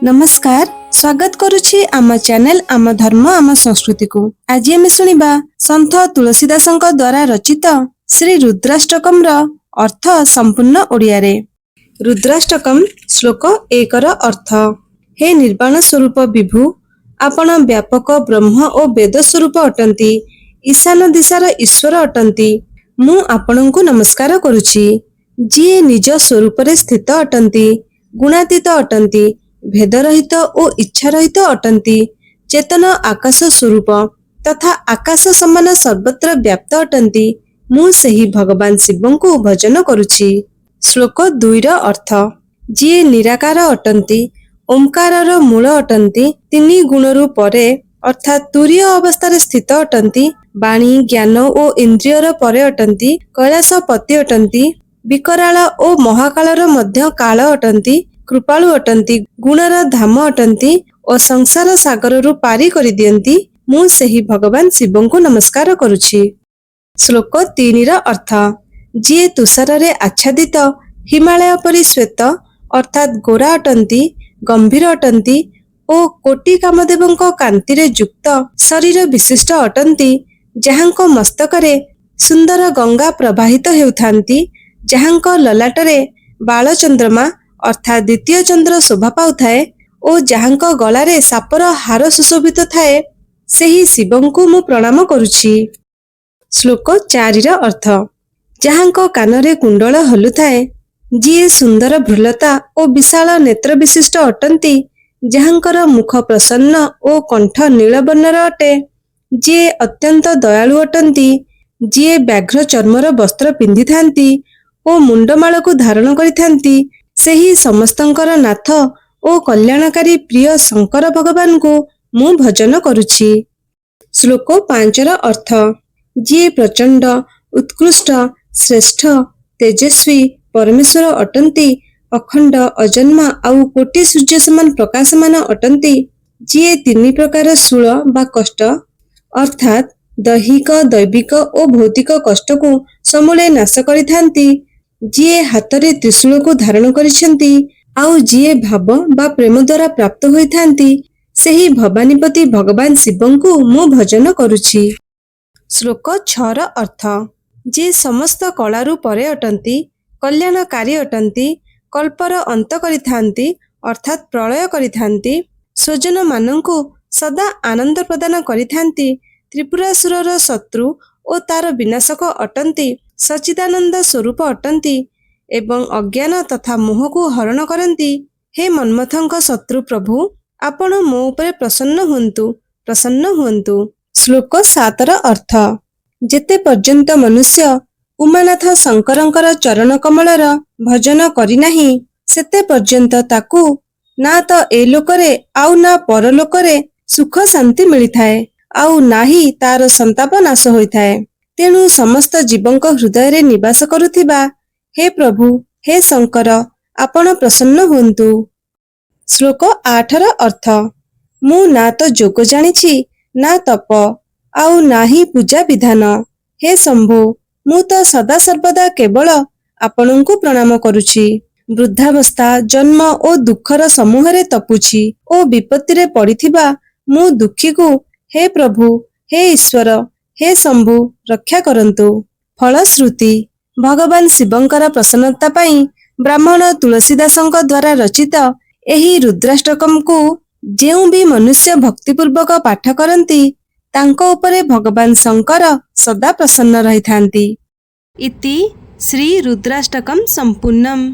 नमस्कार स्वागत करुछि आम चैनल आम धर्म आम संस्कृति को। आज आम शुणिबा संत तुलसीदास द्वारा रचित श्री रुद्राष्टकम रो अर्थ संपूर्ण ओडिया रे। रुद्राष्टकम श्लोक 1 रो अर्थ। हे निर्वाण स्वरूप विभु, आपण व्यापक ब्रह्म और वेद स्वरूप अटंती, ईशान दिशार ईश्वर अटंती। मु आपणଙ୍କୁ नमस्कार करुछि। जी निज स्वरूप रे स्थित अटंती, गुणातीत अटंती, भेदरहित और इच्छारहित अटंती, चेतन आकाश स्वरूप तथा आकाश समान सर्वत्र व्याप्त अटंती। मु सही भगवान शिव को भजन करुछि। श्लोक 2 रो अर्थ। जी निराकार अटंती, ओंकार मूल अटंती, तीन गुणरु परे अर्थात तुरीय अवस्था स्थित अटंती, वाणी ज्ञान और इंद्रियर परे अटंती, कैलाश पति अटंती, विकराल और महाकालर मध्य काल अटंती, कृपालु अटंती, गुणर धाम अटंती और संसार सागर रु पारी करि दियंती। मु सही भगवान शिव को नमस्कार करुछि। श्लोक 3 रो अर्थ। जी तुषार रे आच्छादित हिमालय परि श्वेत अर्थात गोरा अटंती, गंभीर अटंती और कोटि कामदेवଙ୍କ कांति रे युक्त शरीर विशिष्ट अटंती, जहांक मस्तकरे सुंदर गंगा प्रवाहित हेउथांती, जहांक ललाटरे बाल चंद्रमा अर्थात द्वितीय चंद्र शोभा पाउथाए और जहांक गलारे सापर हार सुशोभित थाए, सेही शिवंकु मु प्रणाम करुछि। श्लोक 4 रो अर्थ। जहांक कानरे कुंडल हलुथाए, जी सुंदर भ्रुलता और विशाल नेत्र विशिष्ट अटंती, जहांकर मुख प्रसन्न और कंठ नीलवर्णर अटे, जी अत्यंत दयालु अटंती, जी व्याघ्र चर्मर वस्त्र पिंधि थांती और मुंडमाल को धारण करिथांती, सेही समस्तंकर नाथ और कल्याणकारी प्रिय शंकर भगवान को मु भजन करुछि। श्लोक 5 रो अर्थ। जी प्रचंड उत्कृष्ट श्रेष्ठ तेजस्वी परमेश्वर अटंती, अखंड अजन्मा आउ कोटि सूर्य समान प्रकाशमान अटंती, जी तीन प्रकार शूल बा कष्ट अर्थात दैहिक दैविक और भौतिक कष्ट को समूले नाश करिथांती, जी हाथरे त्रिशूल को धारण करिसेंती, आउ जी भाव बा प्रेम द्वारा प्राप्त होइथांती, सेही भवानीपति भगवान शिव को मु भजन करुछि। श्लोक 6 रो अर्थ। जी समस्त कलारु परे अटंती, कल्याणकारी अटंती, कल्पर अंत करिथांती अर्थात प्रलय करिथांती, स्वजन मानंकु सदा आनंद प्रदान करिथांती, त्रिपुरासुरर शत्रु और तार विनाशक अटंती, सच्चिदानंद स्वरूप अटंती एवं अज्ञान तथा मोह को हरण करंती। हे मन्मथंक शत्रु प्रभु, आपण मो उपरे प्रसन्न हुंतु। श्लोक 7 रो अर्थ। जेते पर्यंत मनुष्य उमानाथ शंकरंकर चरण कमलर भजन करि नाही, सेते पर्यंत ताकू ना तो ए लोकरे आउ ना परलोकरे सुख शांति मिली थाए, आउ नाही तार संताप नाश होई थाए। तेणु समस्त जीवंक हृदय रे निवास करुथिबा हे प्रभु हे शंकर, आपण प्रसन्न हुंतु। श्लोक 8 रो अर्थ। मु ना तो जोग जानिछि ना तप आउ नाही पूजा विधान, हे शंभु मु तो सदा सर्वदा केवल आपणଙ୍କୁ प्रणाम करुछि। वृद्धावस्था जन्म और दुखर समूह रे तपुछि और विपत्ति रे पड़िथिबा मु दुखी को हे प्रभु हे ईश्वर हे शंभु रक्षा करंतु। फलश्रुति भगवान शिवंकर प्रसन्नता पाई ब्राह्मण तुलसीदासଙ୍କ द्वारा रचित एही रुद्राष्टकम को जेउ भी मनुष्य भक्तिपूर्वक पाठ करंती, तांको उपरे भगवान शंकर सदा प्रसन्न रहिथांती। इति श्री रुद्राष्टकम संपूर्णम।